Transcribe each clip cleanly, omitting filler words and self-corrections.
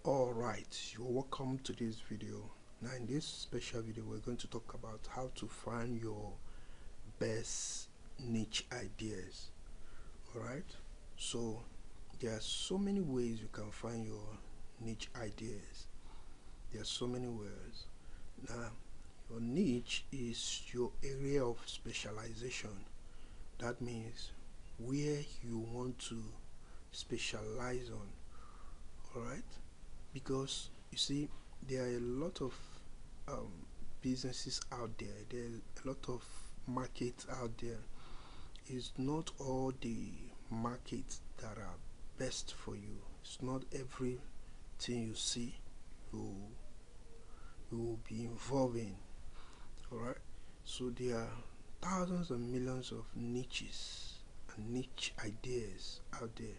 Alright, you're welcome to this video. Now in this special video we're going to talk about how to find your best niche ideas. Alright, so there are so many ways you can find your niche ideas. There are so many ways. Now your niche is your area of specialization. That means where you want to specialize on. Alright, because you see there are a lot of businesses out there, are a lot of markets out there. It's not all the markets that are best for you. It's not everything you see you will be involved in. Alright, so there are thousands and millions of niches and niche ideas out there,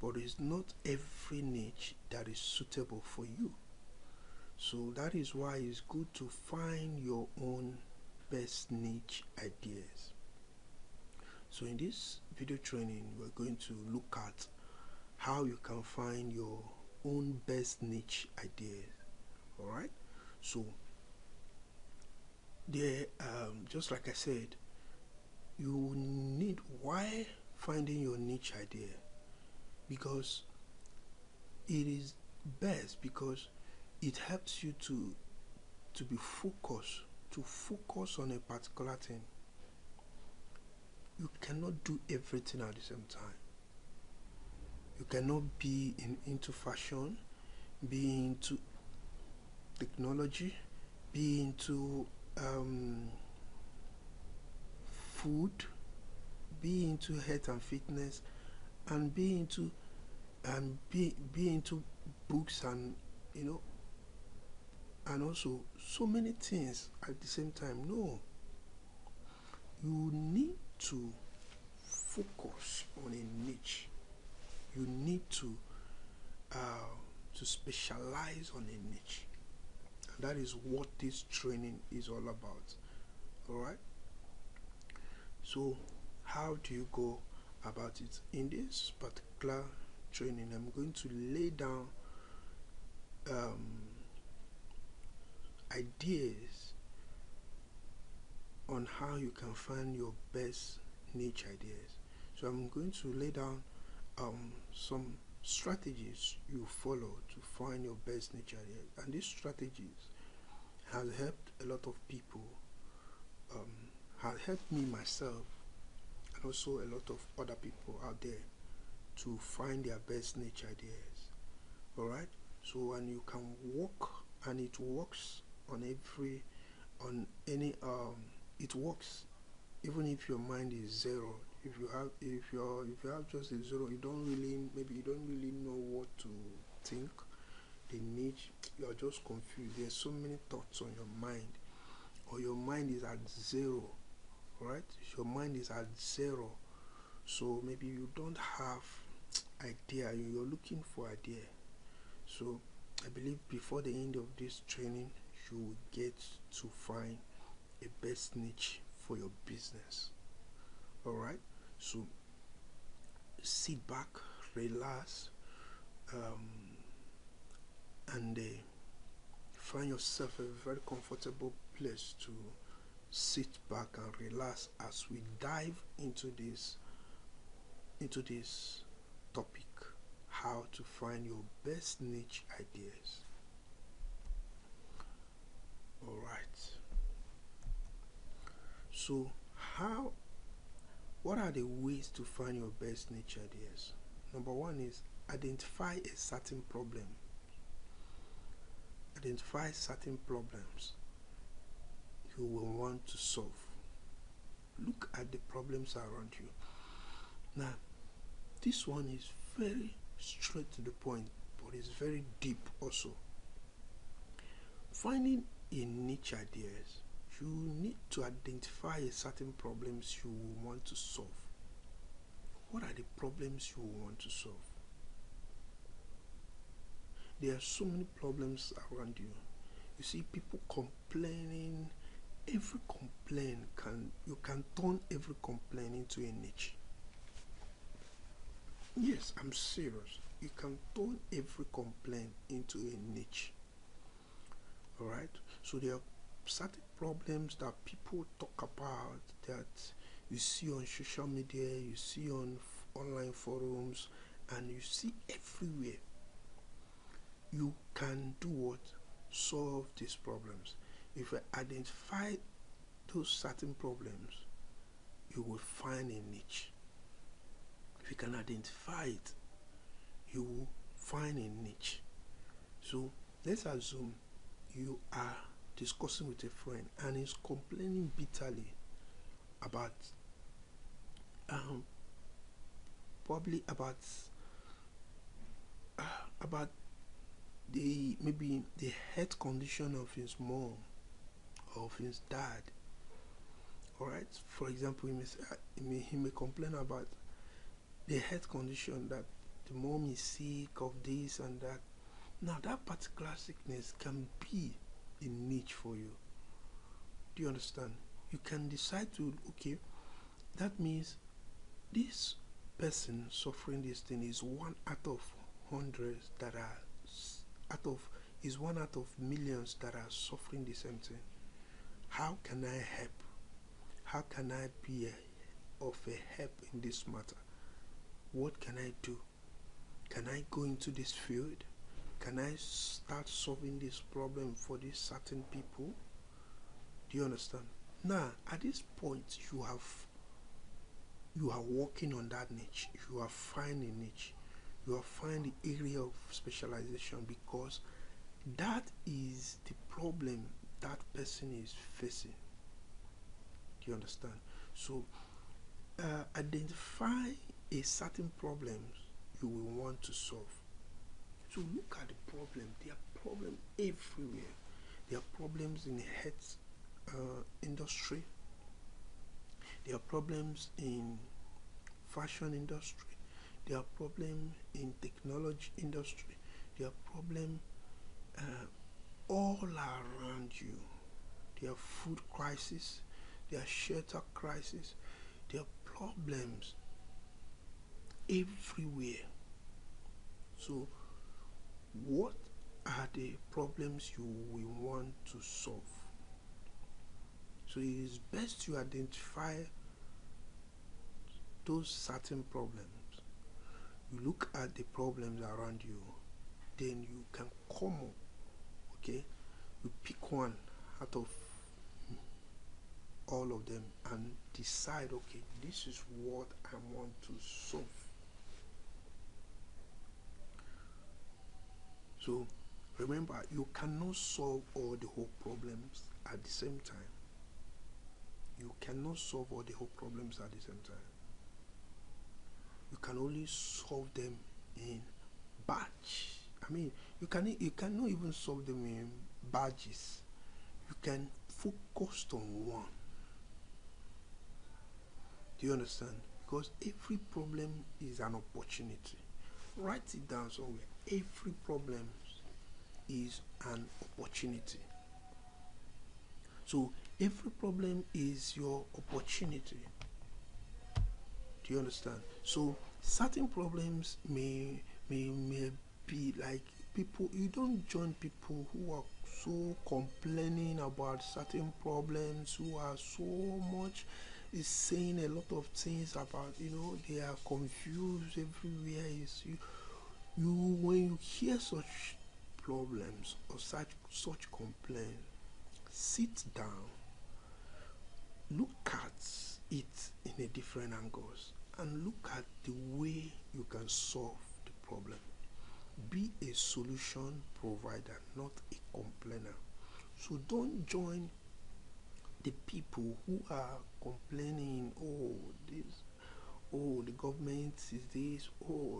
but it's not every niche that is suitable for you. So that is why it's good to find your own best niche ideas. So in this video training we're going to look at how you can find your own best niche ideas. Alright, so there just like I said, you need, why finding your niche idea? Because it is best, because it helps you to be focused, to focus on a particular thing. You cannot do everything at the same time. You cannot be into fashion, be into technology, be into food, be into health and fitness, and be into books, and and also so many things at the same time. No, you need to focus on a niche. You need to specialize on a niche, and that is what this training is all about. All right, so how do you go about it? In this particular training, I'm going to lay down ideas on how you can find your best niche ideas. So I'm going to lay down some strategies you follow to find your best niche ideas, and these strategies has helped a lot of people, has helped me myself, and also a lot of other people out there to find their best niche ideas. Alright, so, and you can work, and it works on any it works even if your mind is zero. If you have just a zero, you don't really know what to think, the niche, you're just confused. There's so many thoughts on your mind, or your mind is at zero. Right, your mind is at zero, so maybe you don't have idea, you're looking for idea. So I believe before the end of this training you will get to find a best niche for your business. Alright, so sit back, relax, and find yourself a very comfortable place to sit back and relax as we dive into this topic, how to find your best niche ideas. Alright, so what are the ways to find your best niche ideas? Number one is identify a certain problem. Identify certain problems you will want to solve. Look at the problems around you. Now this one is very straight to the point, but it's very deep also. Finding a niche ideas, you need to identify a certain problems you want to solve. What are the problems you want to solve? There are so many problems around you. You see people complaining. Every complaint you can turn every complaint into a niche. Yes, I'm serious. you can turn every complaint into a niche. All right, so there are certain problems that people talk about, that you see on social media, you see on online forums, and you see everywhere. You can do what? Solve these problems. If you identify those certain problems, you will find a niche. If you can identify it, you will find a niche. So let's assume you are discussing with a friend and he's complaining bitterly about probably about maybe the health condition of his mom or of his dad. All right, for example, he may complain about the health condition, that the mom is sick of this and that. Now that particular sickness can be a niche for you. Do you understand? You can decide to, okay, that means this person suffering this thing is one out of hundreds that are is one out of millions that are suffering the same thing. How can I help? How can I be of a help in this matter? What can I do? Can I go into this field? Can I start solving this problem for these certain people? Do you understand? Now, at this point, you are working on that niche. You are finding a niche. You are finding the area of specialization, because that is the problem that person is facing. Do you understand? So identify a certain problems you will want to solve. So look at the problem. There are problems everywhere. There are problems in the health industry. There are problems in fashion industry. There are problems in technology industry. There are problems all around you. There are food crisis. There are shelter crisis. There are problems everywhere. So what are the problems you will want to solve? So it is best to identify those certain problems. You look at the problems around you, then you can come up, okay? You pick one out of all of them and decide, okay, this is what I want to solve. So remember, you cannot solve all the whole problems at the same time. You cannot solve all the whole problems at the same time. You can only solve them in batch. I mean, you cannot even solve them in batches. You can focus on one. Do you understand? Because every problem is an opportunity. Write it down somewhere. Every problem is an opportunity. So every problem is your opportunity. Do you understand? So certain problems may be like, people, you don't join people who are so complaining about certain problems, who are so much is saying a lot of things about, they are confused everywhere. Is you when you hear such problems or such complaints, sit down, look at it in a different angles, and look at the way you can solve the problem. Be a solution provider, not a complainer. So don't join the people who are complaining, the government is this,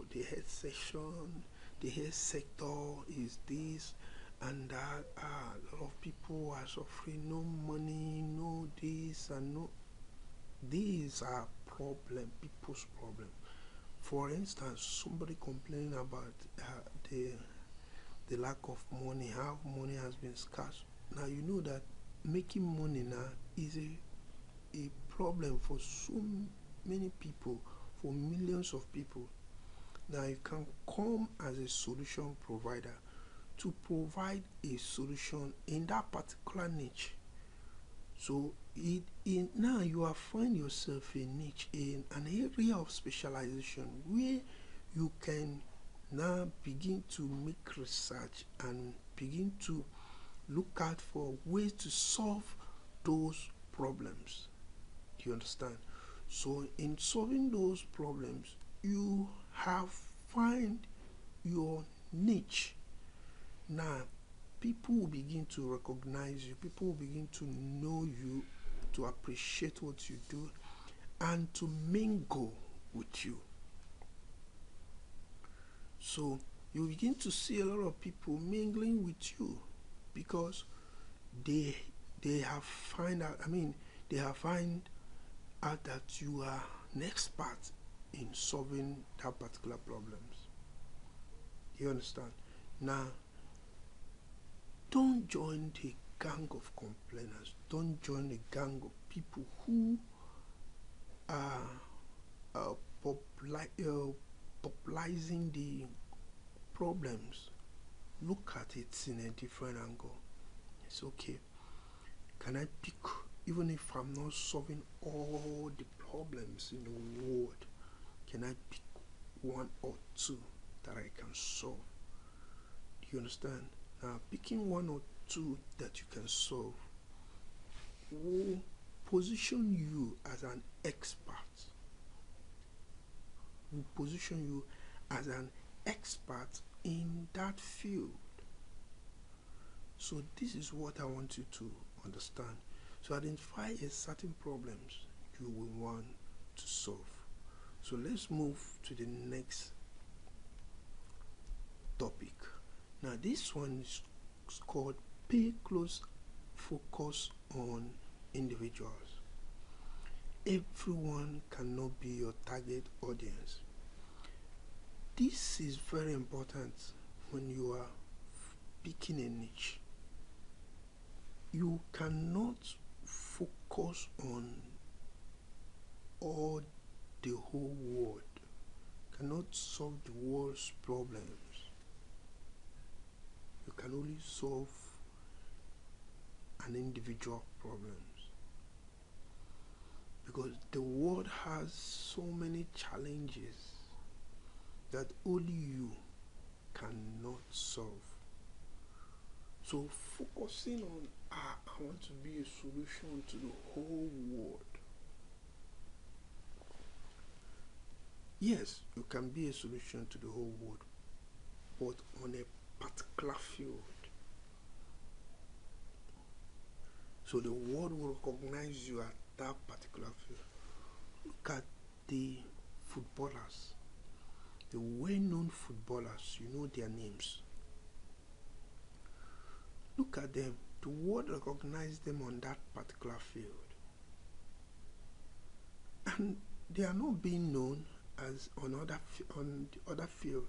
the health section, the health sector is this and that. A lot of people are suffering, no money, no this and no. These are people's problem. For instance, somebody complaining about the lack of money, how money has been scarce. Now you know that making money now is a problem for so many people, for millions of people. Now you can come as a solution provider to provide a solution in that particular niche. So now you are find yourself a niche in an area of specialization where you can now begin to make research and begin to look out for ways to solve those problems. Do you understand? So in solving those problems, you have find your niche. Now people will begin to recognize you, people will begin to know you, to appreciate what you do, and to mingle with you. So you begin to see a lot of people mingling with you because they have find out, they have find out that you are an expert in solving that particular problems. You understand? Now don't join the gang of complainers. Don't join the gang of people who are popularizing the problems. Look at it in a different angle. It's okay. Can I pick, even if I'm not solving all the problems in the world, can I pick one or two that I can solve? Do you understand? Now, picking one or two that you can solve will position you as an expert. Will position you as an expert in that field. So this is what I want you to understand. So identify a certain problems you will want to solve. So let's move to the next topic. Now this one is called pay close focus on individuals. Everyone cannot be your target audience. This is very important when you are picking a niche. You cannot focus on all the whole world. You cannot solve the world's problems. You can only solve an individual problems, because the world has so many challenges that only you cannot solve. So focusing on I want to be a solution to the whole world. Yes, you can be a solution to the whole world, but on a particular field. So the world will recognize you at that particular field. Look at the footballers, the well-known footballers, you know their names. Look at them. The world recognizes them on that particular field. And they are not being known as on the other field.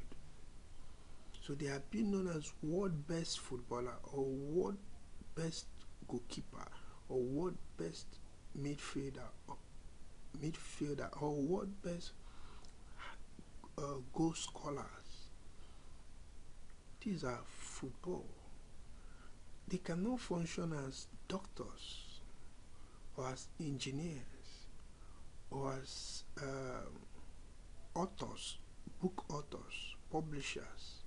So they are being known as world best footballer, or world best goalkeeper, or world best midfielder, or world best goal scorers. These are football. They cannot function as doctors, or as engineers, or as authors, book authors, publishers.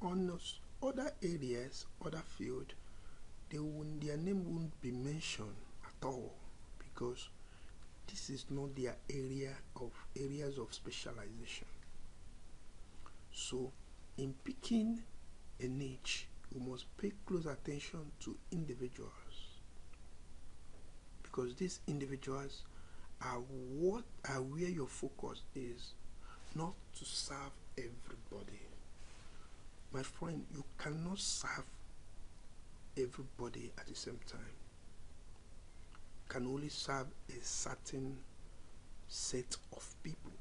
On other areas, other field, their name won't be mentioned at all, because this is not their areas of specialization. So in picking a niche, you must pay close attention to individuals, because these individuals are where your focus is, not to serve everybody. My friend, you cannot serve everybody at the same time. You can only serve a certain set of people.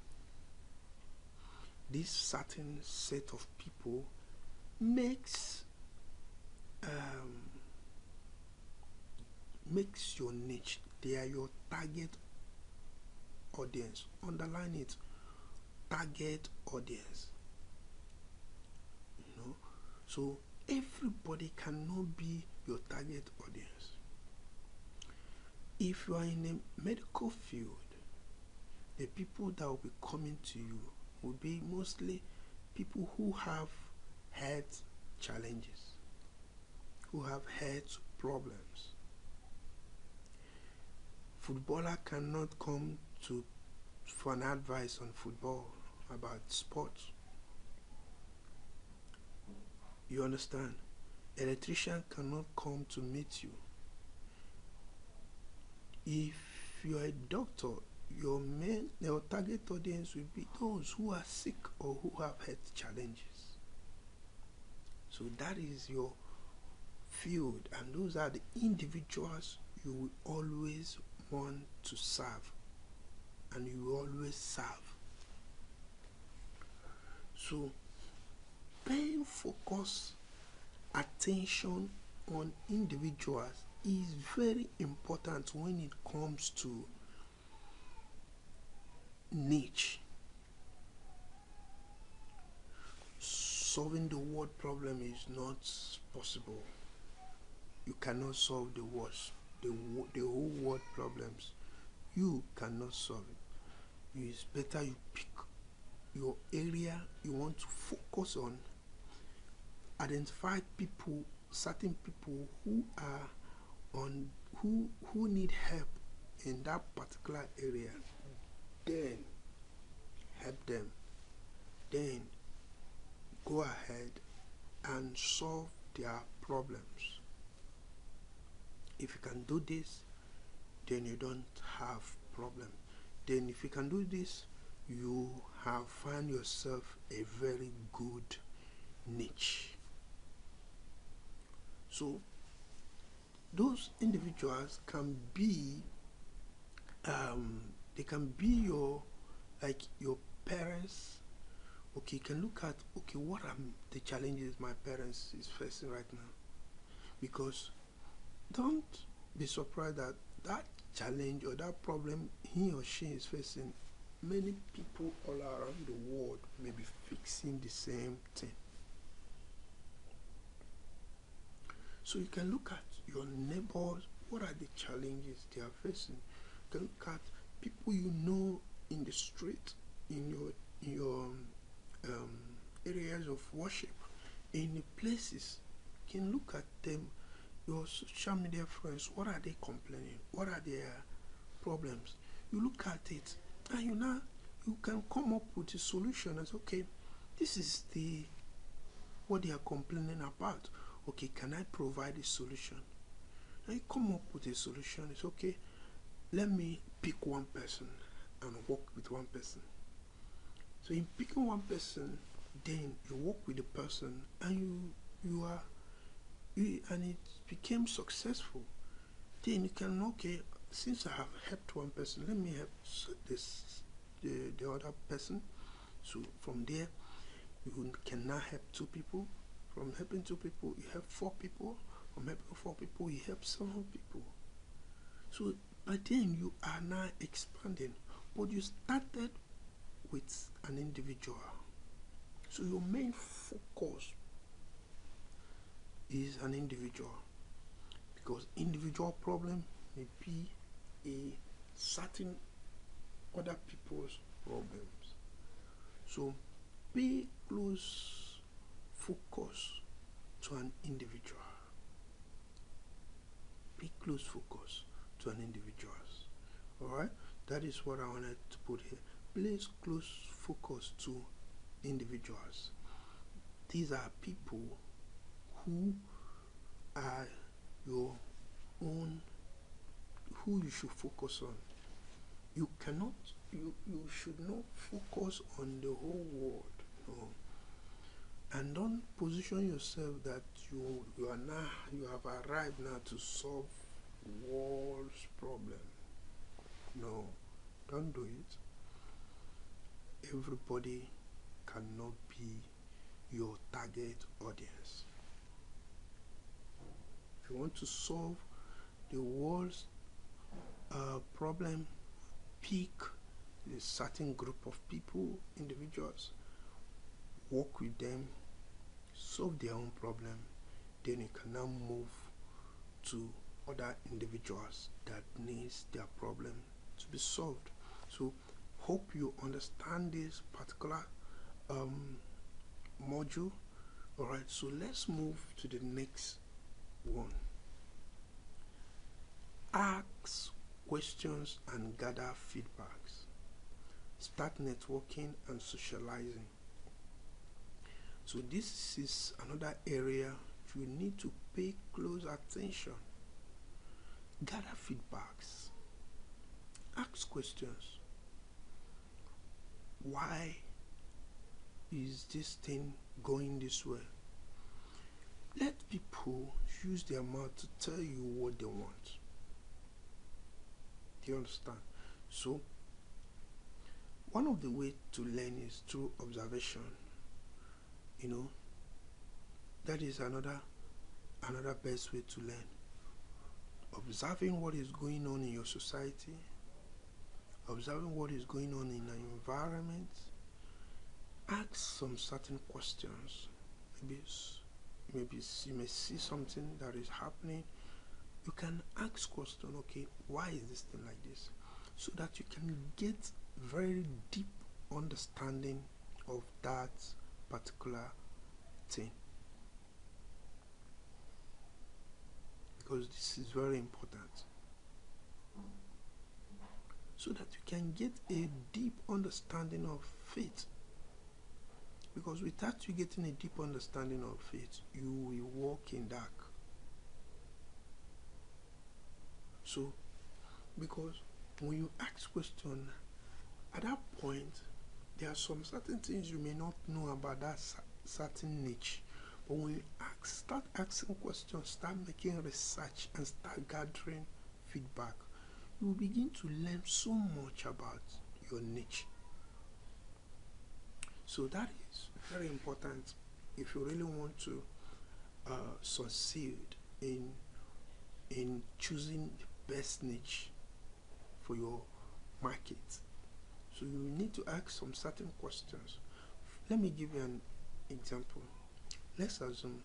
This certain set of people makes your niche. They are your target audience. Underline it. target audience. You know, so everybody cannot be your target audience. If you are in a medical field, the people that will be coming to you will be mostly people who have health challenges, who have health problems. Footballer cannot come to for an advice on football, about sports. You understand? Electrician cannot come to meet you. If you are a doctor, your target audience will be those who are sick or who have health challenges. So that is your field, and those are the individuals you will always want to serve, and you will always serve. So paying focus attention on individuals is very important when it comes to niche. Solving the world problem is not possible. You cannot solve the whole world problems. You cannot solve it. It's better you pick your area you want to focus on. Identify people, certain people who are who need help in that particular area. Then help them. Then go ahead and solve their problems. If you can do this, then you don't have problem. Then if you can do this, you have found yourself a very good niche. So those individuals can be they can be your parents. Okay, you can look at, okay, what are the challenges my parents is facing right now, because don't be surprised that that challenge or that problem he or she is facing, many people all around the world may be fixing the same thing. So you can look at your neighbors, what are the challenges they are facing. You can look at people you know in the street, in your areas of worship, in the places. You can look at them, your social media friends, what are they complaining, what are their problems. You look at it, and you can come up with a solution as, okay, this is what they are complaining about. Okay, can I provide a solution? And you come up with a solution. It's okay, let me pick one person and work with one person. So in picking one person, then you work with the person, and and it became successful. Then you can, okay, since I have helped one person, let me help the other person. So from there, you can now help two people. From helping two people, you help four people. From helping four people, you help 7 people. So by then you are now expanding, but you started with an individual. So your main focus is an individual, because individual problem may be a certain other people's problems. So pay close focus to an individual. Pay close focus to an individual. Alright, that is what I wanted to put here. Place close focus to individuals. These are people who are your own, who you should focus on. You should not focus on the whole world. No. And don't position yourself that you have arrived now to solve world's problem. No, don't do it. Everybody cannot be your target audience. If you want to solve the world's problem, pick a certain group of people, individuals, work with them, solve their own problem, then you can now move to other individuals that needs their problem to be solved. So hope you understand this particular module. All right, so let's move to the next one. Ask questions and gather feedbacks. Start networking and socializing. So this is another area you need to pay close attention. Gather feedbacks. Ask questions. Why is this thing going this way? Let people use their mouth to tell you what they want. Do you understand? So one of the ways to learn is through observation. You know, that is another best way to learn. Observing what is going on in your society, observing what is going on in an environment. Ask some certain questions. Maybe you may see something that is happening. You can ask question, okay, why is this thing like this? So that you can get very deep understanding of that particular thing. Because this is very important. So that you can get a deep understanding of faith. Because without you getting a deep understanding of faith, you will walk in dark. So, because when you ask questions, at that point, there are some certain things you may not know about that certain niche. But when you start asking questions, start making research, and start gathering feedback, you will begin to learn so much about your niche. So that is very important if you really want to succeed in choosing the best niche for your market. So you need to ask some certain questions. Let me give you an example. Let's assume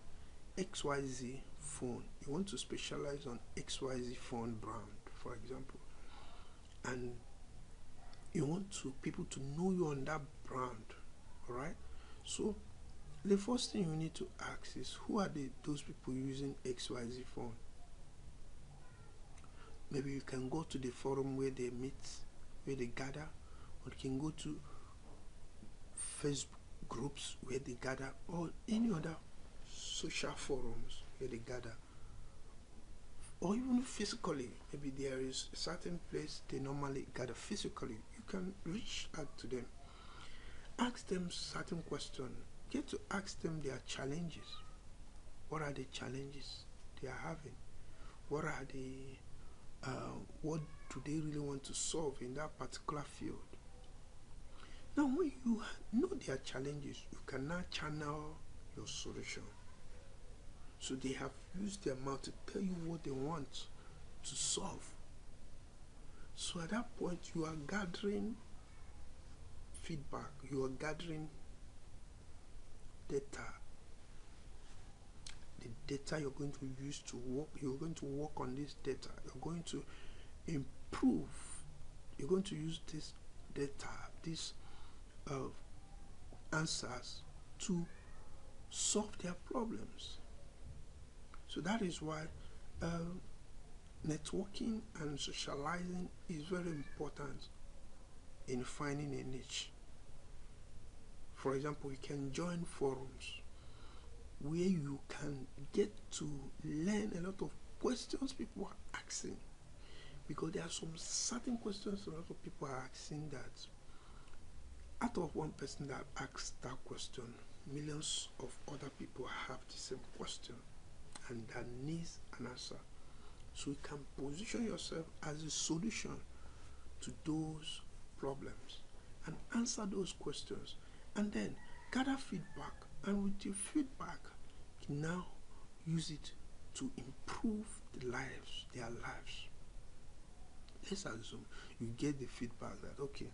XYZ phone. You want to specialize on XYZ phone brand, for example, and you want people to know you on that brand. All right. So the first thing you need to ask is, who are those people using XYZ phone? Maybe you can go to the forum where they meet, where they gather, or you can go to Facebook groups where they gather, or any other social forums where they gather, or even physically. Maybe there is a certain place they normally gather physically. You can reach out to them, ask them certain questions, get to ask them their challenges. What are the challenges they are having? What are what do they really want to solve in that particular field? Now, when you know their challenges, you can now channel your solution. So they have used their mouth to tell you what they want to solve. So at that point, you are gathering feedback, you are gathering data. The data you're going to use to work, you're going to work on this data, you're going to improve, you're going to use this data, these answers to solve their problems. So that is why networking and socializing is very important in finding a niche. For example, you can join forums where you can get to learn a lot of questions people are asking, because there are some certain questions a lot of people are asking that out of one person that asks that question, millions of other people have the same question and that needs an answer. So you can position yourself as a solution to those problems and answer those questions, and then gather feedback, and with your feedback you can now use it to improve their lives. Let's assume you get the feedback that, okay,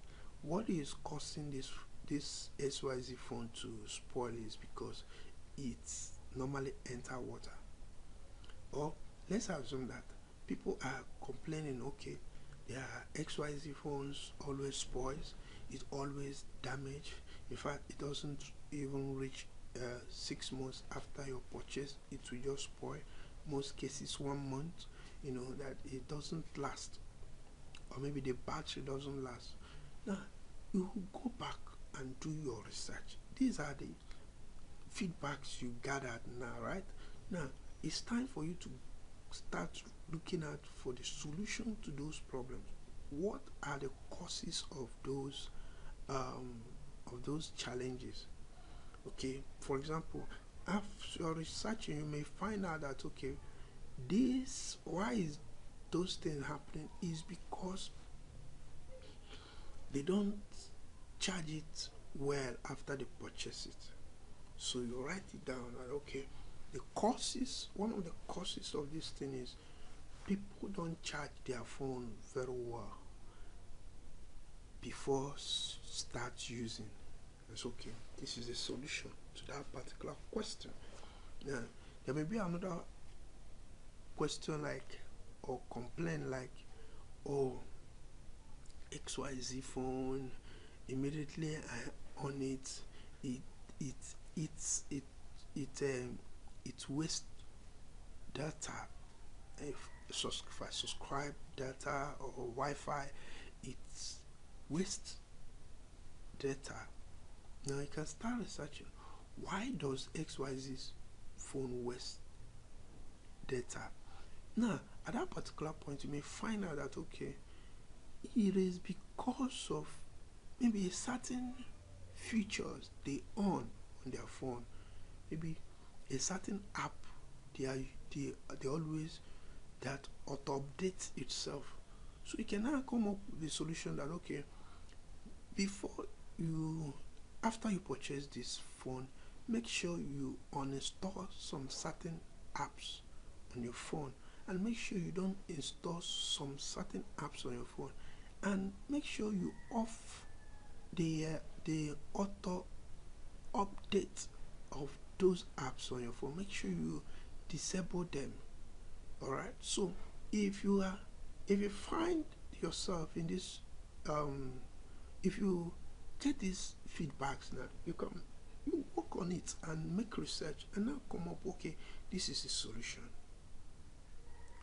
what is causing this XYZ phone to spoil is because it's normally enter water. Or let's assume that people are complaining, okay, their XYZ phones always spoils, it always damaged. In fact, it doesn't even reach 6 months after your purchase, it will just spoil. Most cases 1 month, that it doesn't last, or maybe the battery doesn't last. Now you go back and do your research. These are the feedbacks you gathered now, right? Now it's time for you to start looking at for the solution to those problems. What are the causes of those challenges? Okay, for example, after you're researching, you may find out that, okay, this why is those things happening is because they don't charge it well after they purchase it. So you write it down that, okay, one of the causes of this thing is people don't charge their phone very well before start using. It's okay. This is a solution to that particular question. Now, there may be another question like, or complaint like, oh, XYZ phone, immediately I on it, it wastes data. If I subscribe data or Wi-Fi, it wastes data. Now you can start researching, why does XYZ's phone waste data? Now at that particular point you may find out that, okay, it is because of maybe certain features they on their phone, maybe a certain app they always that auto updates itself. So you can now come up with the solution that, okay, after you purchase this phone, make sure you uninstall some certain apps on your phone, and make sure you don't install some certain apps on your phone, and make sure you off the auto update of those apps on your phone. Make sure you disable them. All right. So if you find yourself in this, if you get these feedbacks now, you work on it and make research and now come up, okay, this is a solution.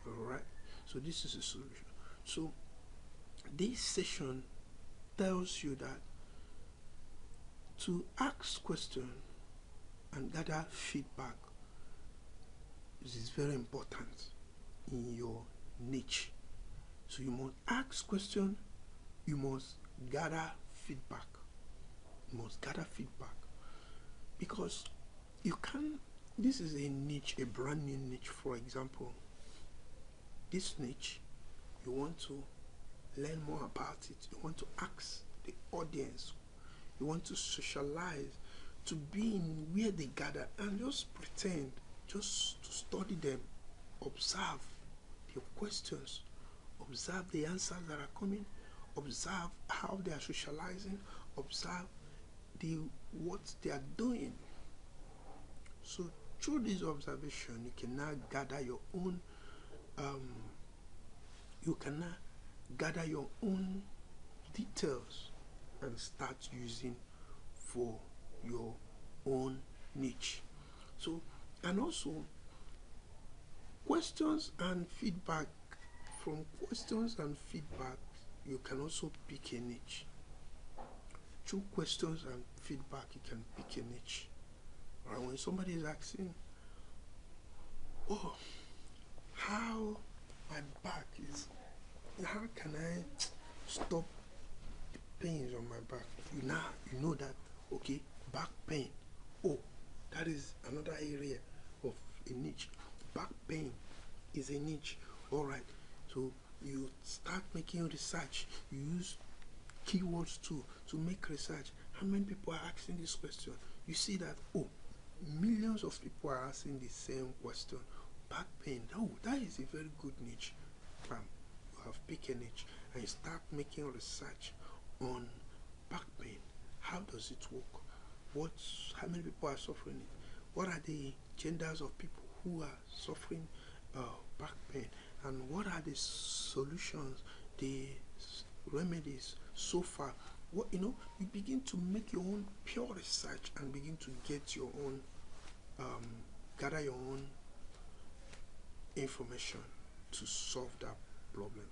All right. So this is a solution. So this session tells you that to ask questions and gather feedback is very important in your niche. So you must ask questions, you must gather feedback. You must gather feedback, because you can, this is a niche, a brand new niche. For example, this niche, you want to learn more about it, you want to ask the audience, you want to socialize, to be in where they gather, and just pretend, just to study them, observe their questions, observe the answers that are coming, observe how they are socializing, observe what they are doing. So through this observation, you can now gather your own details and start using for your own niche. So, and also questions and feedback. From questions and feedback, you can also pick a niche. Through questions and feedback, you can pick a niche. Right? When somebody is asking, oh, how my back is, how can I stop the pains on my back? You know that, okay, back pain. Oh, that is another area of a niche. Back pain is a niche. All right. So you start making research. You use keywords too to make research. How many people are asking this question? You see that, oh, millions of people are asking the same question. Back pain. Oh, that is a very good niche. You have picked a niche and you start making research on back pain, how does it work? How many people are suffering it? What are the genders of people who are suffering back pain? And what are the solutions, the remedies so far? You begin to make your own pure research and begin to get your own, gather your own information to solve that problem.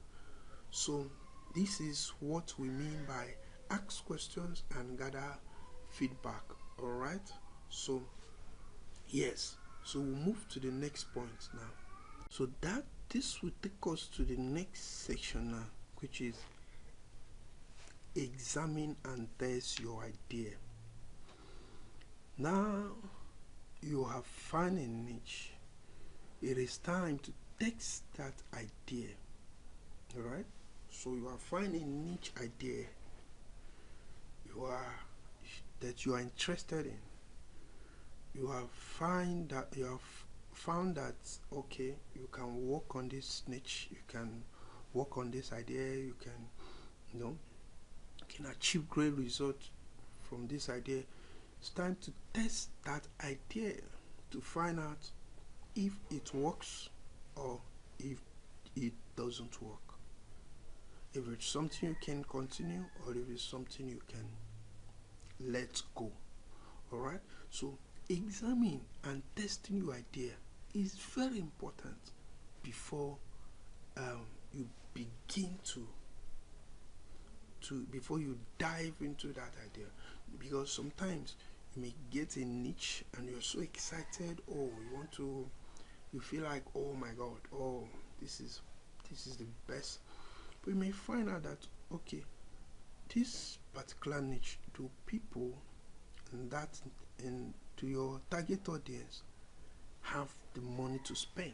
So this is what we mean by ask questions and gather feedback. All right, so yes, so we'll move to the next point now. So this will take us to the next section now, which is examine and test your idea. Now you have found a niche. It is time to test that idea. All right, so you have found a niche idea that you are interested in. You have found that okay, you can work on this niche, you can work on this idea, you can achieve great results from this idea. It's time to test that idea to find out if it works or if it doesn't work. If it's something you can continue or if it's something you can let go. All right, so examine and testing your idea is very important before you begin before you dive into that idea, because sometimes you may get a niche and you're so excited, you feel like, oh my god, oh, this is the best, but you may find out that, okay, this particular niche, to people and to your target audience have the money to spend.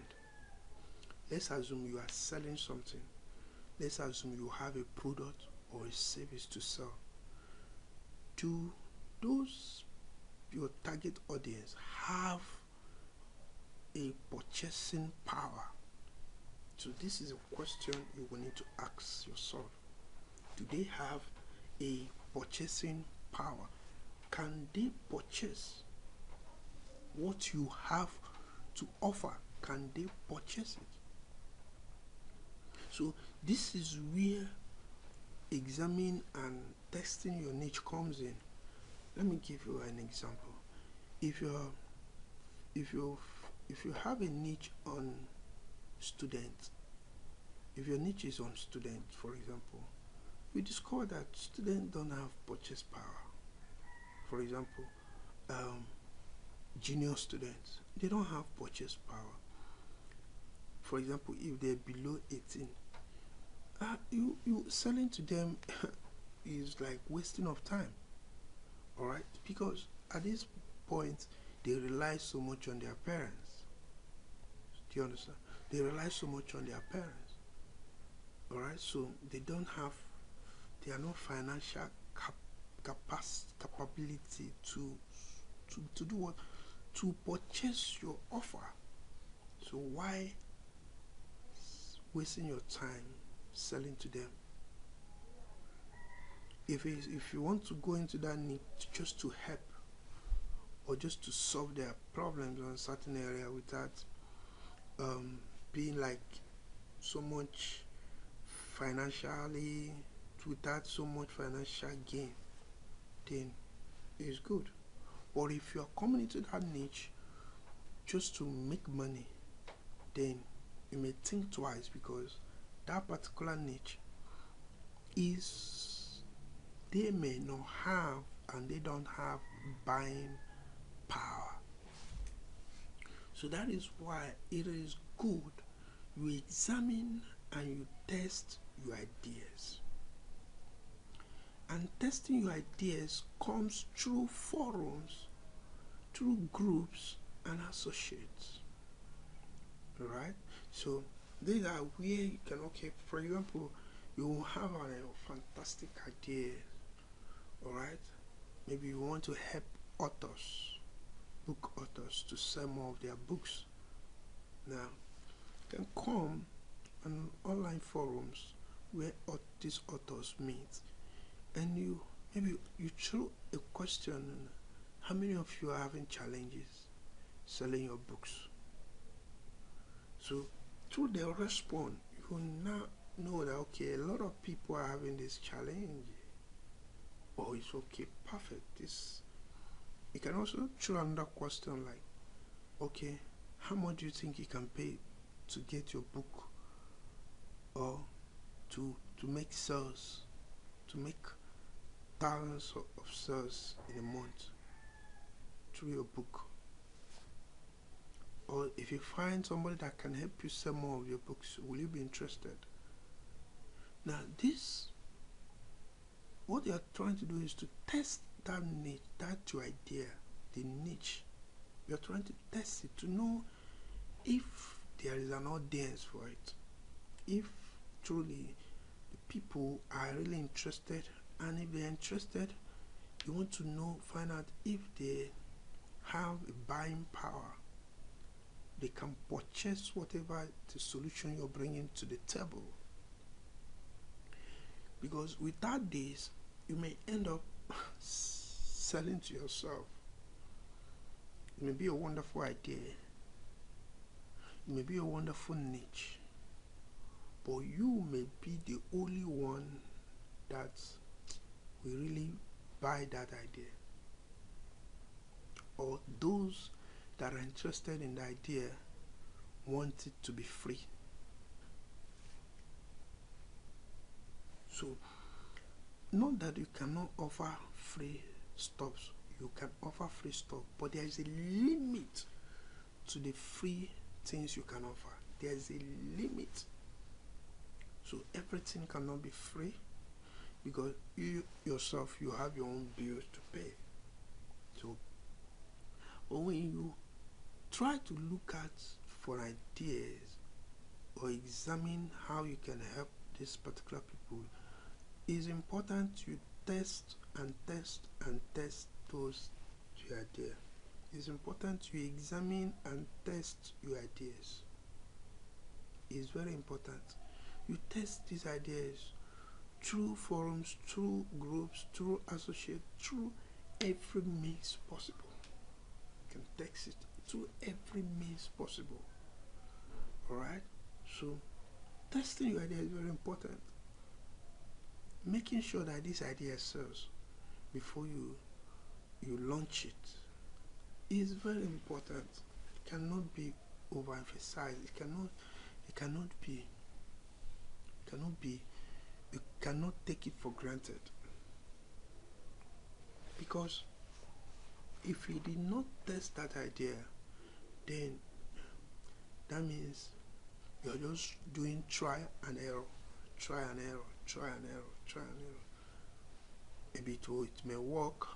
Let's assume you are selling something. Let's assume you have a product or a service to sell. Do your target audience have a purchasing power? So this is a question you will need to ask yourself. Do they have a purchasing power? Can they purchase what you have to offer? Can they purchase it? So this is where examining and testing your niche comes in. Let me give you an example. If you have a niche on students, if your niche is on students, for example, we discover that students don't have purchase power. For example, junior students, they don't have purchase power. For example, if they're below 18, you selling to them is like wasting of time. All right, because at this point they rely so much on their parents. Do you understand? They rely so much on their parents. All right, so they are not financial capability to do what? To purchase your offer. So why wasting your time selling to them? If you want to go into that niche just to help or just to solve their problems in a certain area without being like so much financially, without so much financial gain, then it's good. But if you're coming into that niche just to make money, then you may think twice, because that particular niche they may not have, and they don't have buying power. So that is why it is good you examine and you test your ideas. And testing your ideas comes through forums, through groups and associates. Alright? So these are where you can, okay, for example, you have a fantastic idea. Alright? Maybe you want to help book authors to sell more of their books. Now, you can come on online forums where these authors meet, and you Maybe you throw a question, how many of you are having challenges selling your books? So through the response, you now know that okay, a lot of people are having this challenge. Oh, it's okay, perfect. This you can also throw another question like, okay, how much do you think you can pay to get your book, or to make sales, to make thousands of sales in a month through your book? Or if you find somebody that can help you sell more of your books, will you be interested? Now this, what you're trying to do is to test that niche, that your idea, the niche. You're trying to test it to know if there is an audience for it, if truly the people are really interested, and if they're interested, you want to know, find out if they have a buying power. They can purchase whatever the solution you're bringing to the table. Because without this, you may end up selling to yourself. It may be a wonderful idea, it may be a wonderful niche, but you may be the only one that will really buy that idea, or those that are interested in the idea want it to be free. So not that you cannot offer free stuff, you can offer free stuff, but there is a limit to the free things you can offer. There is a limit. So everything cannot be free, because you yourself, you have your own bills to pay. So but when you try to look at for ideas or examine how you can help these particular people, it's important you test and test and test those your ideas. It's important you examine and test your ideas. It's very important. You test these ideas through forums, through groups, through associates, through every means possible. You can text it through every means possible. Alright? So testing your idea is very important. Making sure that this idea sells before you launch it is very important. It cannot be overemphasized. It cannot be, you cannot take it for granted. Because if you did not test that idea, then that means you're just doing try and error, try and error, try and error, try and error. Maybe it may work,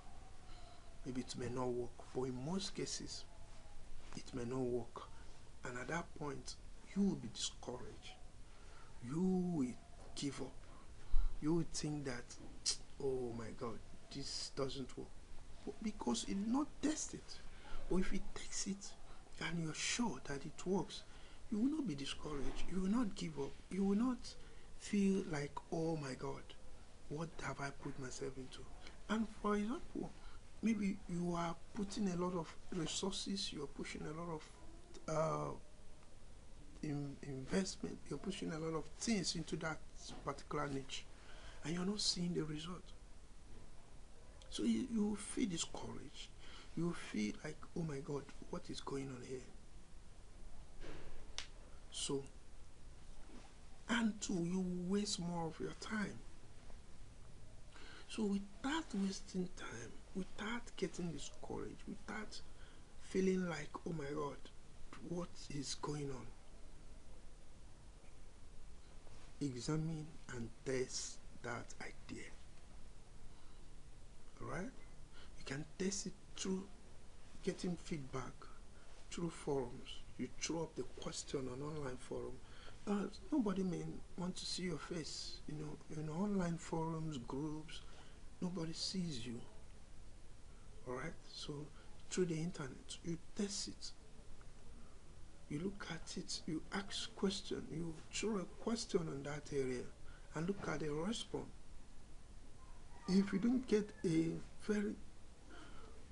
maybe it may not work, but in most cases it may not work, and at that point you will be discouraged, you will give up, you will think that, oh my god, this doesn't work, but because you did not test it. Or if you test it and you're sure that it works, you will not be discouraged, you will not give up, you will not feel like, oh my god, what have I put myself into? And for example, maybe you are putting a lot of resources, you're pushing a lot of investment, you're pushing a lot of things into that particular niche, and you're not seeing the result. So you feel discouraged, you feel like, oh my god, what is going on here? So, and two, you waste more of your time. So without wasting time, without getting discouraged, without feeling like, oh my god, what is going on? Examine and test that idea. Alright? You can test it through getting feedback, through forums. You throw up the question on online forum. Nobody may want to see your face. In online forums, groups, nobody sees you. Alright? So through the internet, you test it. You look at it, you ask question, you throw a question on that area and look at the response. If you don't get a very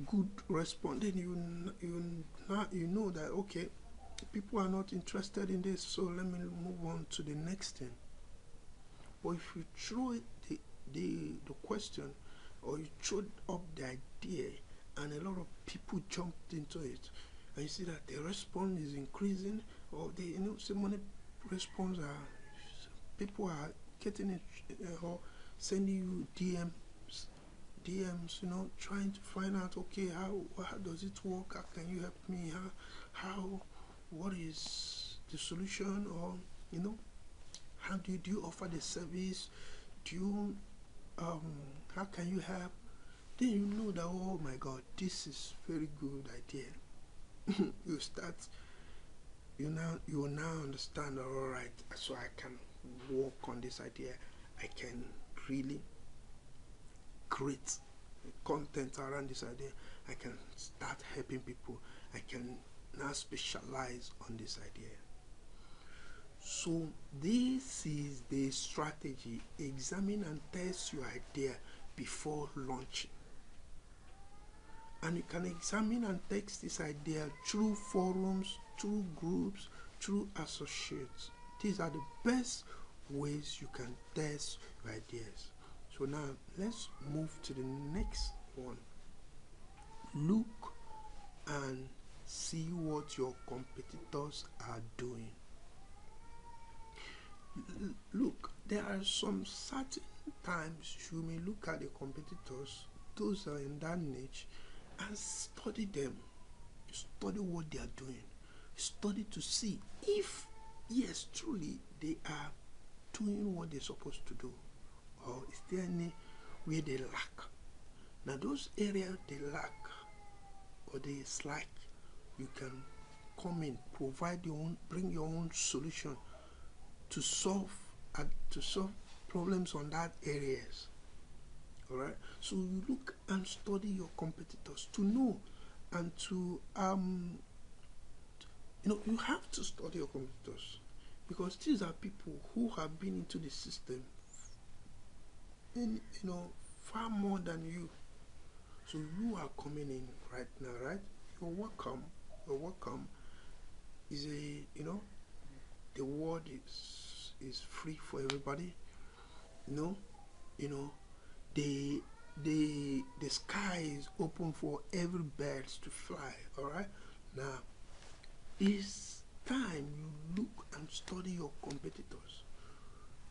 good response, then you know that okay, people are not interested in this, so let me move on to the next thing. But if you throw the question, or you throw up the idea, and a lot of people jumped into it, and you see that the response is increasing, or the so many response are, people are getting it, or sending you DMs, trying to find out, okay, how does it work? How can you help me? How what is the solution? Or how do you offer the service? Do you how can you help? Then you know that, oh my God, this is very good idea. You will now understand that, all right, so I can work on this idea. I can really create content around this idea. I can start helping people. I can now specialize on this idea. So this is the strategy. Examine and test your idea before launching. And you can examine and test this idea through forums, through groups, through associates. These are the best ways you can test your ideas. So now let's move to the next one. Look and see what your competitors are doing. Look, there are some certain times you may look at the competitors, those are in that niche, and study them. Study what they are doing. Study to see if, yes, truly they are doing what they're supposed to do, or is there any where they lack. Now those areas they lack or they slack, you can come in, bring your own solution to solve problems on that areas. All right. So you look and study your competitors to know, and to you have to study your competitors, because these are people who have been into the system in far more than you. So you are coming in right now, right? You're welcome. You're welcome. Is the world is free for everybody. The sky is open for every birds to fly. All right. Now it's time you look and study your competitors.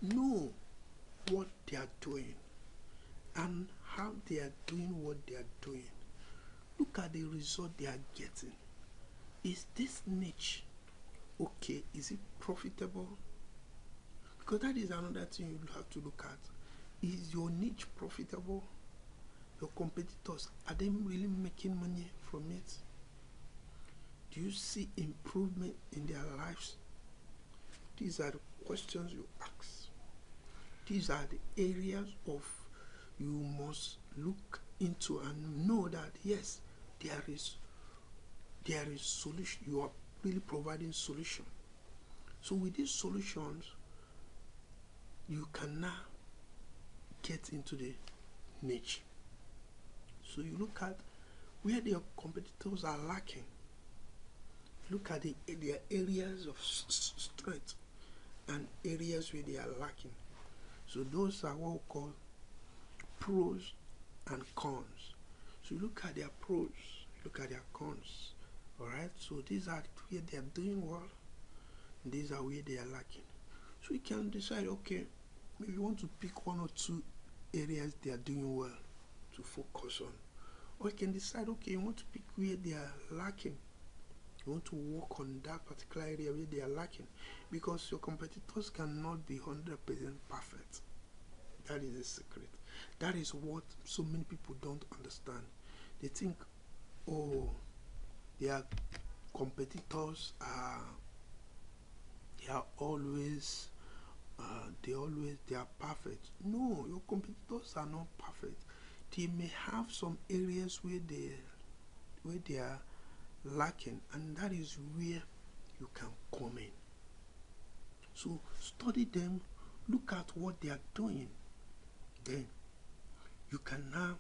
Know what they are doing and how they are doing what they are doing. Look at the result they are getting. Is this niche okay? Is it profitable? Because that is another thing you have to look at. Is your niche profitable? Your competitors, are they really making money from it? Do you see improvement in their lives? These are the questions you ask. These are the areas of you must look into and know that yes, there is solution. You are really providing solution. So with these solutions, you can now get into the niche. So you look at where their competitors are lacking. Look at their areas of strength and areas where they are lacking. So those are what we call pros and cons. So you look at their pros, look at their cons. All right. So these are where they are doing well, and these are where they are lacking. So you can decide, okay, maybe you want to pick one or two areas they are doing well to focus on, or you can decide, okay, you want to pick where they are lacking. You want to work on that particular area where they are lacking, because your competitors cannot be 100% perfect. That is the secret. That is what so many people don't understand. They think, oh, their competitors they are always they are perfect. No, your competitors are not perfect. They may have some areas where they are lacking, and that is where you can come in. So study them, look at what they are doing, then you can now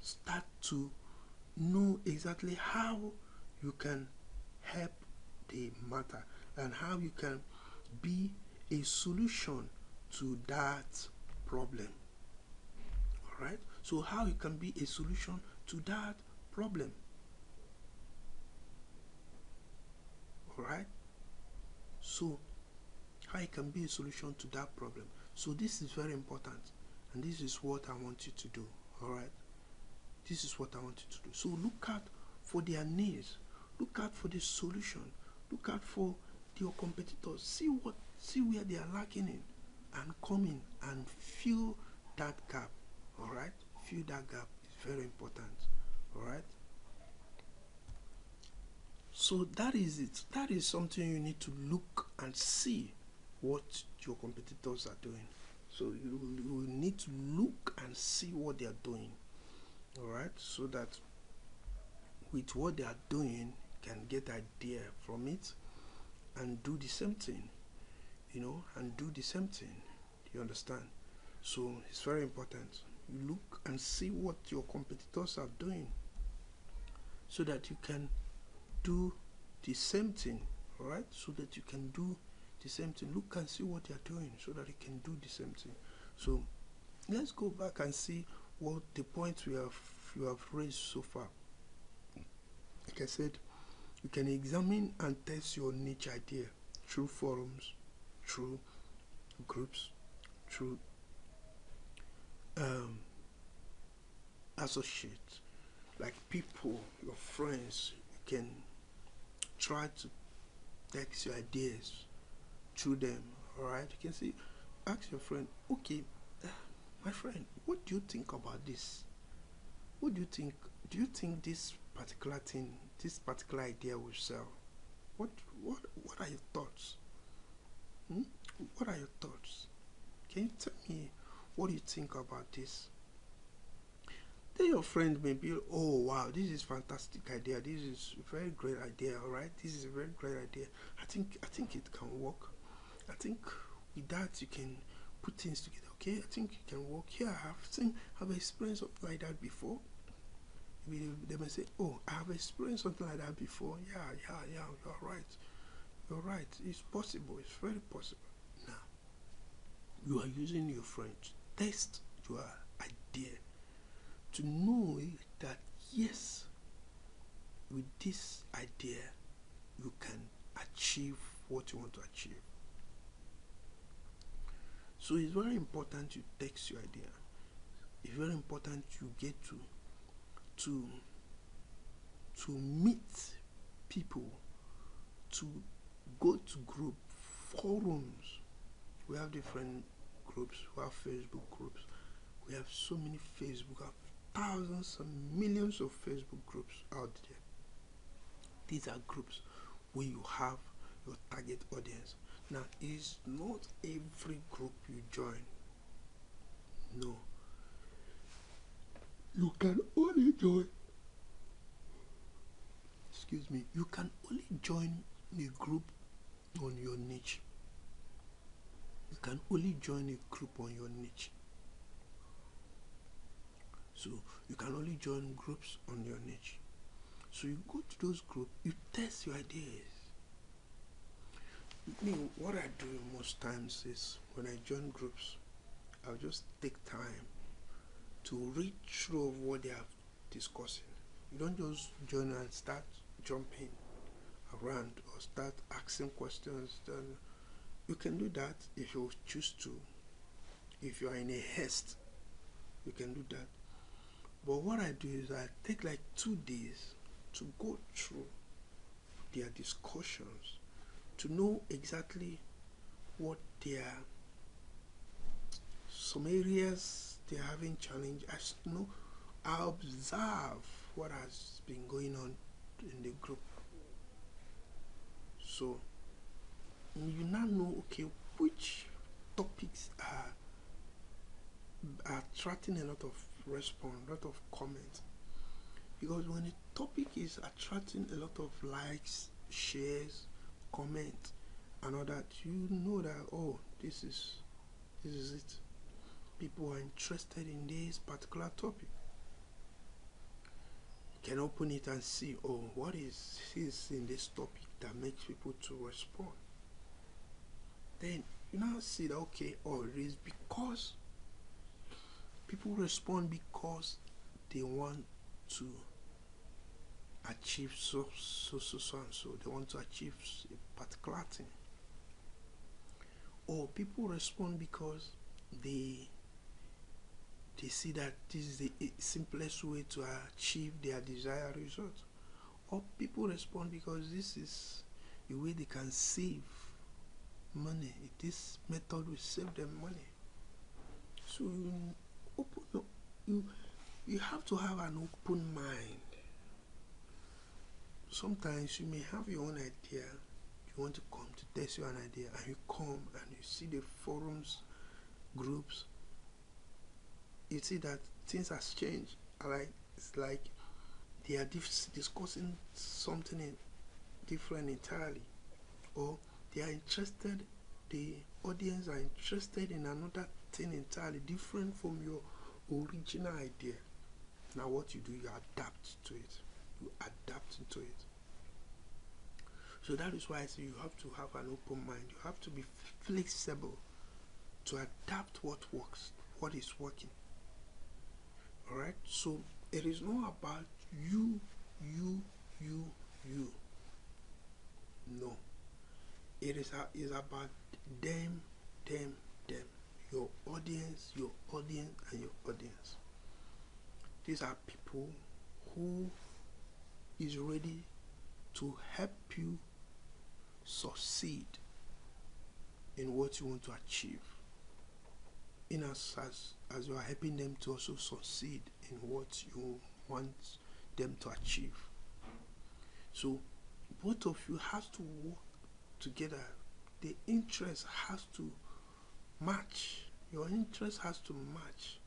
start to know exactly how you can help the matter and how you can be a solution to that problem. All right, so how you can be a solution to that problem. All right, so how you can be a solution to that problem. So this is very important, and this is what I want you to do. All right, this is what I want you to do. So look out for their needs, look out for the solution, look out for your competitors, see where they are lacking in, and come in and fill that gap. All right, fill that gap is very important. All right, so that is it. That is something you need to look and see what your competitors are doing. So you need to look and see what they are doing. All right, so that with what they are doing, you can get idea from it and do the same thing, and do the same thing. You understand? So it's very important. You look and see what your competitors are doing so that you can do the same thing. All right, so that you can do the same thing. Look and see what they are doing so that you can do the same thing. So let's go back and see what the points you have raised so far. Like I said, you can examine and test your niche idea through forums, through groups, through associates, like people, your friends. You can try to text your ideas through them. All right, you can see, ask your friend, okay, my friend, what do you think about this? What do you think? Do you think this particular thing, this particular idea will sell? What are your thoughts? What are your thoughts? Can you tell me what you think about this? Then your friend may be, oh wow, this is fantastic idea. This is a very great idea. All right, this is a very great idea. I think it can work. I think with that you can put things together. Okay, I think it can work. Yeah, I've experienced something like that before. They may say, oh, I have experienced something like that before. Yeah, you're right. It's possible. It's very possible. Now you are using your friend to test your idea, to know that yes, with this idea you can achieve what you want to achieve. So it's very important you test your idea. It's very important you get to meet people, to go to group forums. We have different groups. We have Facebook groups. We have so many Facebook, thousands and millions of Facebook groups out there. These are groups where you have your target audience. Now, it's not every group you join. No. You can only join, you can only join a group on your niche. You can only join a group on your niche. So you can only join groups on your niche. So you go to those groups, you test your ideas. Me, what I do most times is when I join groups, I'll just take time to read through what they are discussing. You don't just join and start jumping around or start asking questions. Then you can do that if you choose to. If you are in a haste, you can do that. But what I do is I take like 2 days to go through their discussions, to know exactly what some areas they're having challenge. I observe what has been going on in the group. So you now know, okay, which topics are attracting a lot of response, a lot of comments. Because when a topic is attracting a lot of likes, shares, comments, and all that, you know that, oh, this is This is it. People are interested in this particular topic. You can open it and see, oh, what is in this topic that makes people to respond. Then you now see that, okay, oh, it is because people respond because they want to achieve so and so. They want to achieve a particular thing. Or people respond because they see that this is the simplest way to achieve their desired result. Or people respond because this is the way they can save money. This method will save them money. So you have to have an open mind. Sometimes you may have your own idea. You want to come to test your own idea, and you come and you see the forums, groups. You see that things has changed. It's like they are discussing something different entirely, or they are interested. The audience are interested in another thing entirely different from your original idea. Now, what you do, you adapt to it. You adapt into it. So that is why I say you have to have an open mind. You have to be flexible to adapt what works, what is working. Alright? So it is not about you. No. It is about them. Your audience, and your audience. These are people who is ready to help you succeed in what you want to achieve, in as you are helping them to also succeed in what you want them to achieve. So both of you have to work together. The interest has to match. Your interest has to match.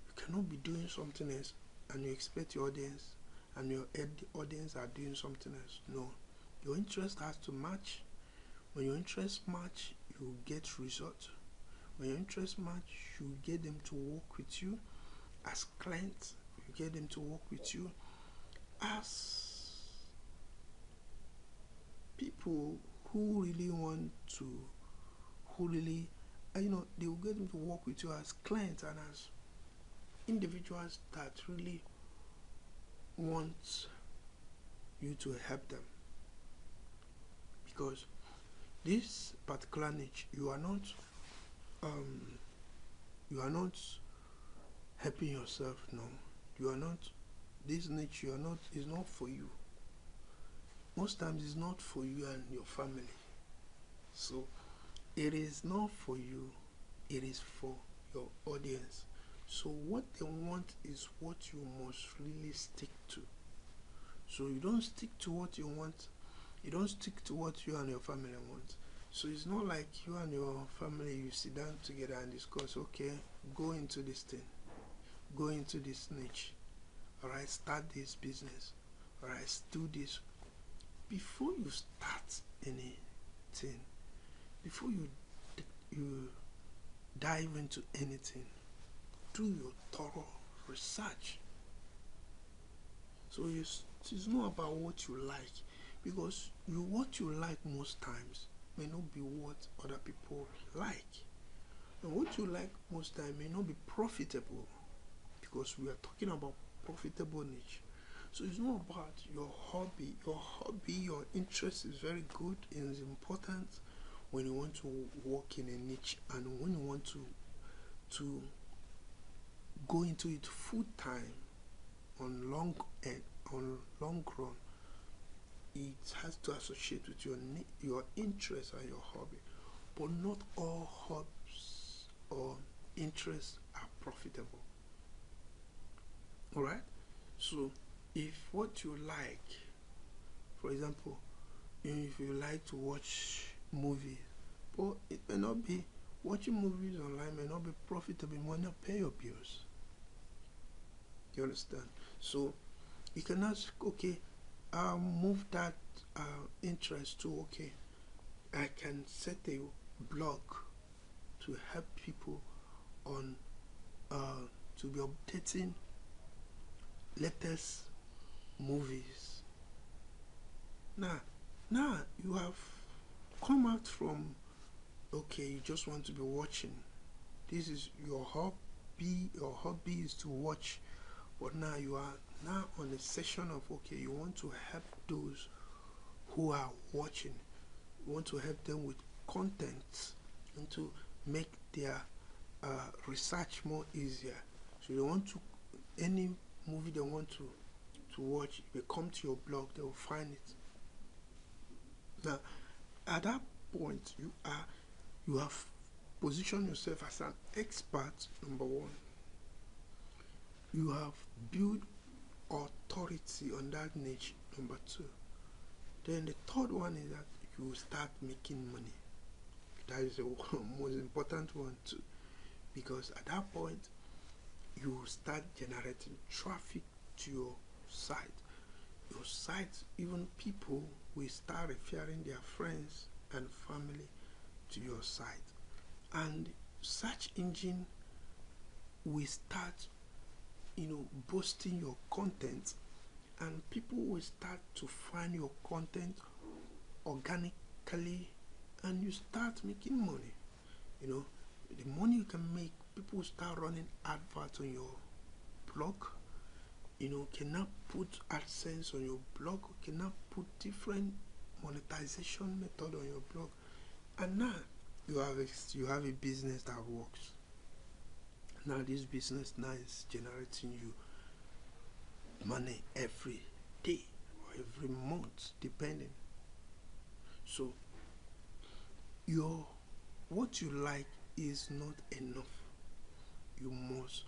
You cannot be doing something else and you expect your audience and your audience are doing something else. No, your interest has to match. When your interests match, you get results. When your interests match, you get them to work with you as clients. You get them to work with you as people who really want to, they will get them to work with you as clients and as individuals that really want you to help them. Because this particular niche, you are not helping yourself. No, you are not. This niche is not for you. Most times it's not for you and your family. So it is not for you, it is for your audience. So what they want is what you must really stick to. So you don't stick to what you want, you don't stick to what you and your family want. So it's not like you and your family, you sit down together and discuss, okay, go into this thing, go into this niche, alright, start this business, alright, do this. Before you start anything, before you dive into anything, do your thorough research. So it's not about what you like, because what you like most times may not be what other people like, and what you like most time may not be profitable, because we are talking about profitable niche. So it's not about your hobby. Your interest is very good and is important when you want to work in a niche, and when you want to go into it full time on long run, it has to associate with your interest and your hobby. But not all hobbies or interests are profitable. Alright? So if what you like, for example, if you like to watch movies, but it may not be, watching movies online may not be profitable, you might not pay your bills. You understand? So you can ask, okay, I'll move that interest to, okay, I can set a blog to help people on to be updating latest movies. Now you have come out from, okay, you just want to be watching. This is your hobby. Your hobby is to watch, but now you are now on a session of, okay, you want to help those who are watching. You want to help them with content and to make their research more easier. So they want to, any movie they want to watch, if they come to your blog, they will find it. Now at that point, you have positioned yourself as an expert. Number one, you have built authority on that niche. Number two, then the third one is that you start making money. That is the most important one too, because at that point you start generating traffic to your site. Your site, even people will start referring their friends and family to your site, and search engine will start boosting your content, and people will start to find your content organically, and you start making money. The money you can make, people start running adverts on your blog. Cannot put AdSense on your blog, cannot put different monetization method on your blog, and now you have a business that works. Now this business now is generating you money every day or every month, depending. So what you like is not enough. You must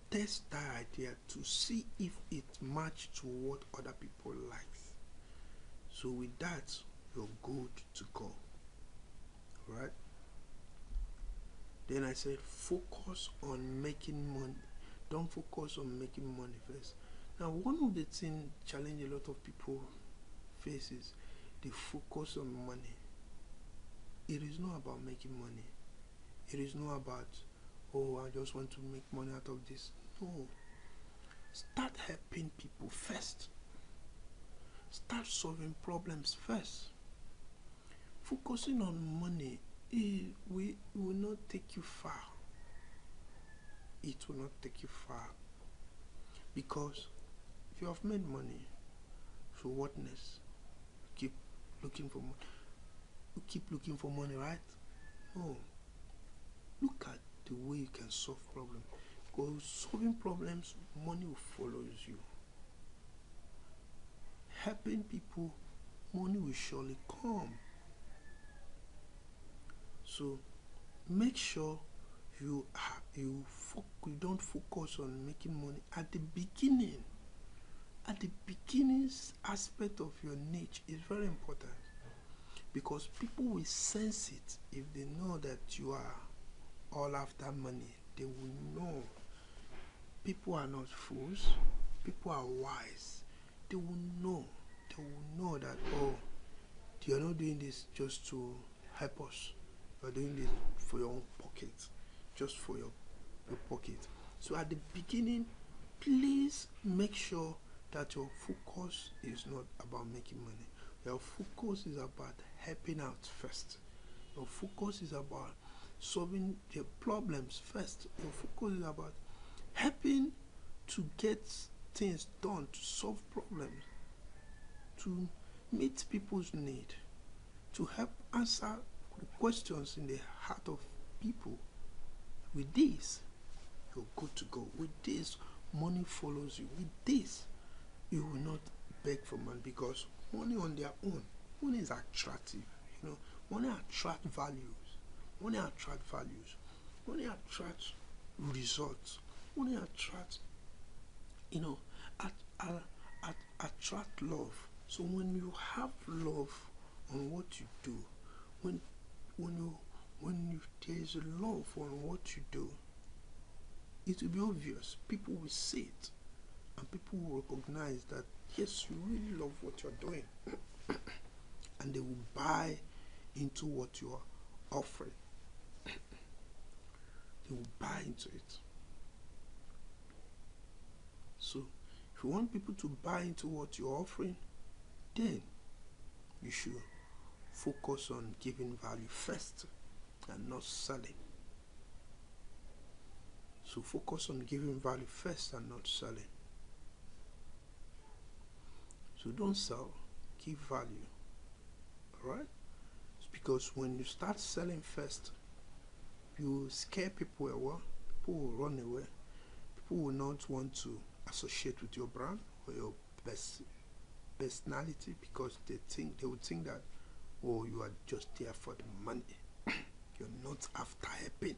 test that idea to see if it matches to what other people like. So with that, you're good to go. Right? Then I said focus on making money. Don't focus on making money first. Now one of the things challenge a lot of people faces, they focus on money. It is not about making money. It is not about, oh, I just want to make money out of this. No. Start helping people first. Start solving problems first. Focusing on money, it will not take you far. It will not take you far. Because if you have made money, so what next? Keep looking for money. You keep looking for money, right? No. Look at the way you can solve problems. Because solving problems, money will follow you. Helping people, money will surely come. So make sure you don't focus on making money at the beginning. At the beginning aspect of your niche is very important, because people will sense it. If they know that you are all after money, they will know. People are not fools. People are wise. They will know. They will know that, oh, you're not doing this just to help us. You're doing this for your own pocket, just for your pocket. So at the beginning, please make sure that your focus is not about making money. Your focus is about helping out first. Your focus is about solving the problems first. Your focus is about helping to get things done, to solve problems, to meet people's need, to help answer the questions in the heart of people. With this, you're good to go. With this, money follows you. With this, you will not beg for money, because money on their own, money is attractive. Money attracts values. Money attracts values. Money attracts results. Money attracts, attract love. So when you have love on what you do, when there is a love on what you do, it will be obvious. People will see it, and people will recognize that, yes, you really love what you're doing, and they will buy into what you are offering. you will buy into it. So if you want people to buy into what you're offering, then you should focus on giving value first and not selling. So focus on giving value first and not selling. So don't sell, give value. Alright? It's because when you start selling first, you scare people away. People will run away. People will not want to associate with your brand or your personality, because they will think that, oh, you are just there for the money. You're not after helping.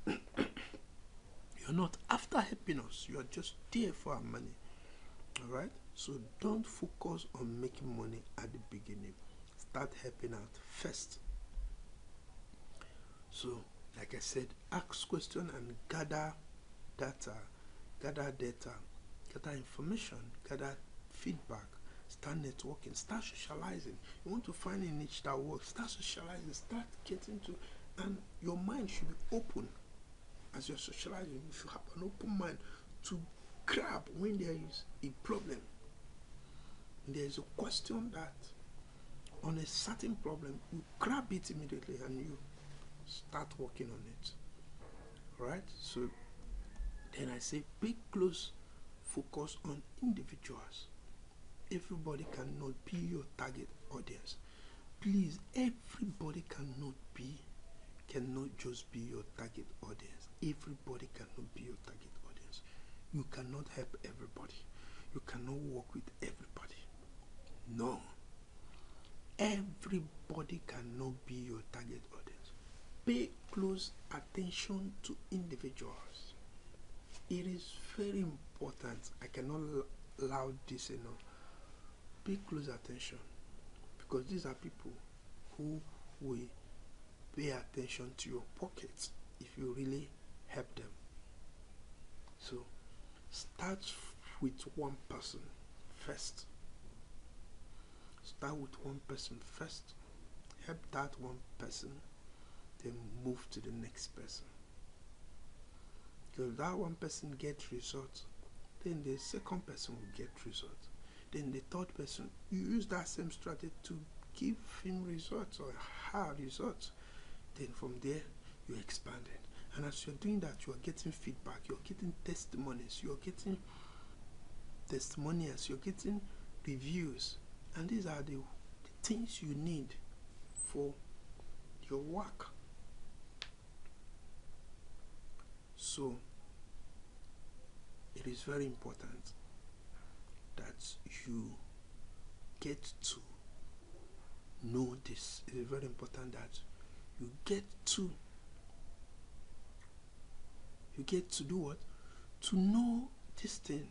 You're not after helping us. You are just there for our money. Alright? So don't focus on making money at the beginning. Start helping out first. So, like I said, ask questions and gather data, gather information, gather feedback, start networking, start socializing. You want to find a niche that works, start socializing, start getting to, and your mind should be open. As you're socializing, you should have an open mind to grab when there is a problem. There is a question that on a certain problem, you grab it immediately and you start working on it. Right? So then I say pay close focus on individuals. Everybody cannot be your target audience. Please, everybody cannot just be your target audience. Everybody cannot be your target audience. You cannot help everybody. You cannot work with everybody. No. Everybody cannot be your target audience. Pay close attention to individuals. It is very important. I cannot allow this enough. Pay close attention, because these are people who will pay attention to your pockets if you really help them. So start with one person first. Start with one person first. Help that one person, then move to the next person. Because that one person gets results, then the second person will get results. Then the third person, you use that same strategy to give him results or her results. Then from there, you expand it. And as you're doing that, you are getting feedback, you're getting testimonies, you're getting testimonials, you're getting reviews. And these are the things you need for your work. So it is very important that you get to know this. It is very important that you get to do what? To know this thing.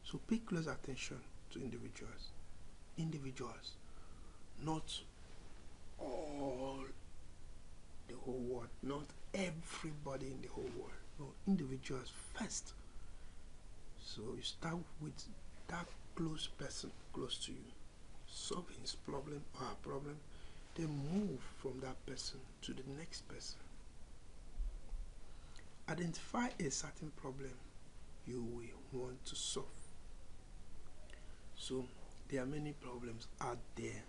So pay close attention to individuals. Individuals, not all the whole world, not everybody in the whole world. No, individuals first. So you start with that close person close to you, solve his problem or her problem, then move from that person to the next person. Identify a certain problem you will want to solve. So there are many problems out there.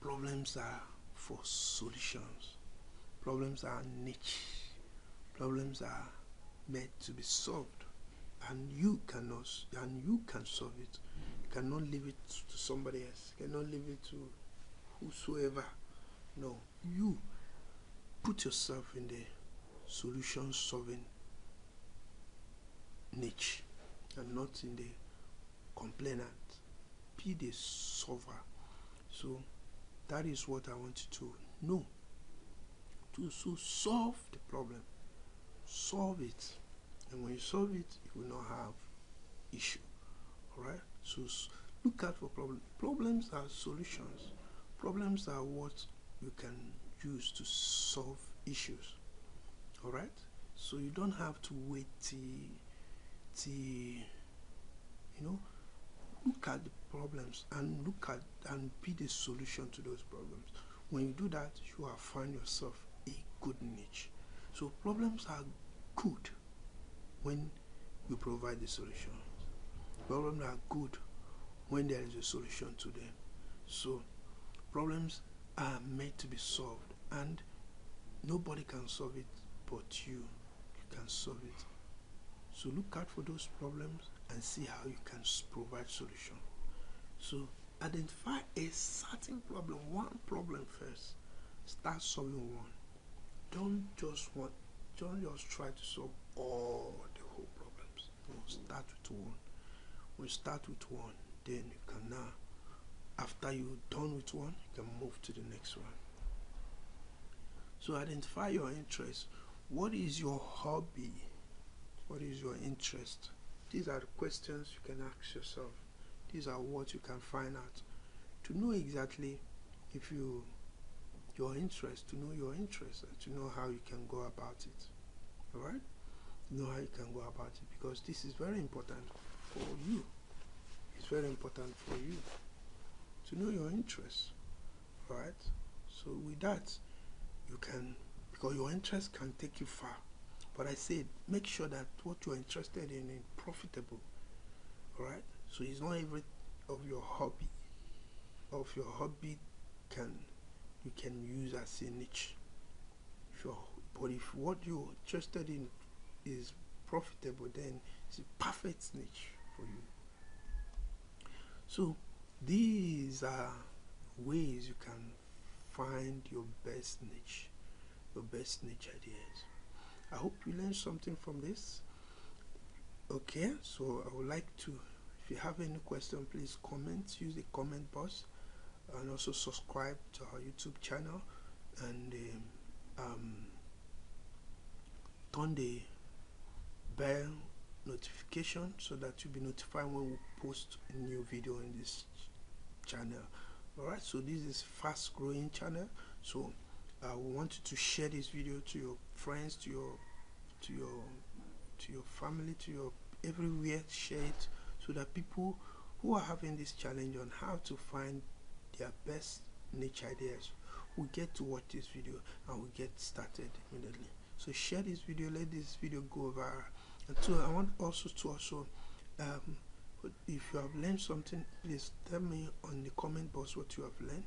Problems are for solutions. Problems are niche. Problems are meant to be solved, and you can solve it. You cannot leave it to somebody else. You cannot leave it to whosoever. No, you put yourself in the solution solving niche and not in the complainant. Be the solver. So that is what I want you to know. To solve the problem. Solve it. And when you solve it, you will not have issue. Alright? So look out for problems. Problems are solutions. Problems are what you can use to solve issues. Alright? So you don't have to wait till look at the problems and be the solution to those problems. When you do that, you will find yourself a good niche. So problems are good when we provide the solution. Problems are good when there is a solution to them. So problems are meant to be solved, and nobody can solve it but you. You can solve it. So look out for those problems and see how you can provide solution. So identify a certain problem, one problem first. Start solving one. Don't just try to solve all the whole problems. No, start with one. When you start with one, then you can now, after you're done with one, you can move to the next one. So identify your interest. What is your hobby? What is your interest? These are the questions you can ask yourself. These are what you can find out. To know exactly if your interest, to know your interest, and to know how you can go about it. Alright? Know how you can go about it, because this is very important for you. It's very important for you to know your interests. Alright? So with that, you can, because your interest can take you far. But I said, make sure that what you're interested in is profitable. Alright? So it's not every of your hobby. You can use as a niche. But if what you're interested in is profitable, then it's a perfect niche for you. So these are ways you can find your best niche ideas. I hope you learned something from this. Okay, so I would like to, if you have any question, please comment, use the comment box, and also subscribe to our YouTube channel, and turn the bell notification so that you'll be notified when we post a new video in this channel. Alright, so this is fast growing channel, so I want you to share this video to your friends, to your family, to your everywhere. Share it so that people who are having this challenge on how to find their best niche ideas will get to watch this video and will get started immediately. So share this video, let this video go viral. And so I want also to if you have learned something, please tell me on the comment box what you have learned,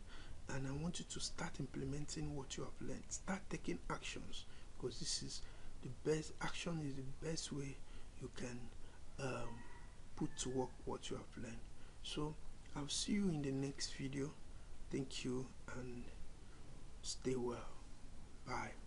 and I want you to start implementing what you have learned. Start taking actions, because this is the best action, is the best way you can put to work what you have learned. So I'll see you in the next video. Thank you and stay well. Bye.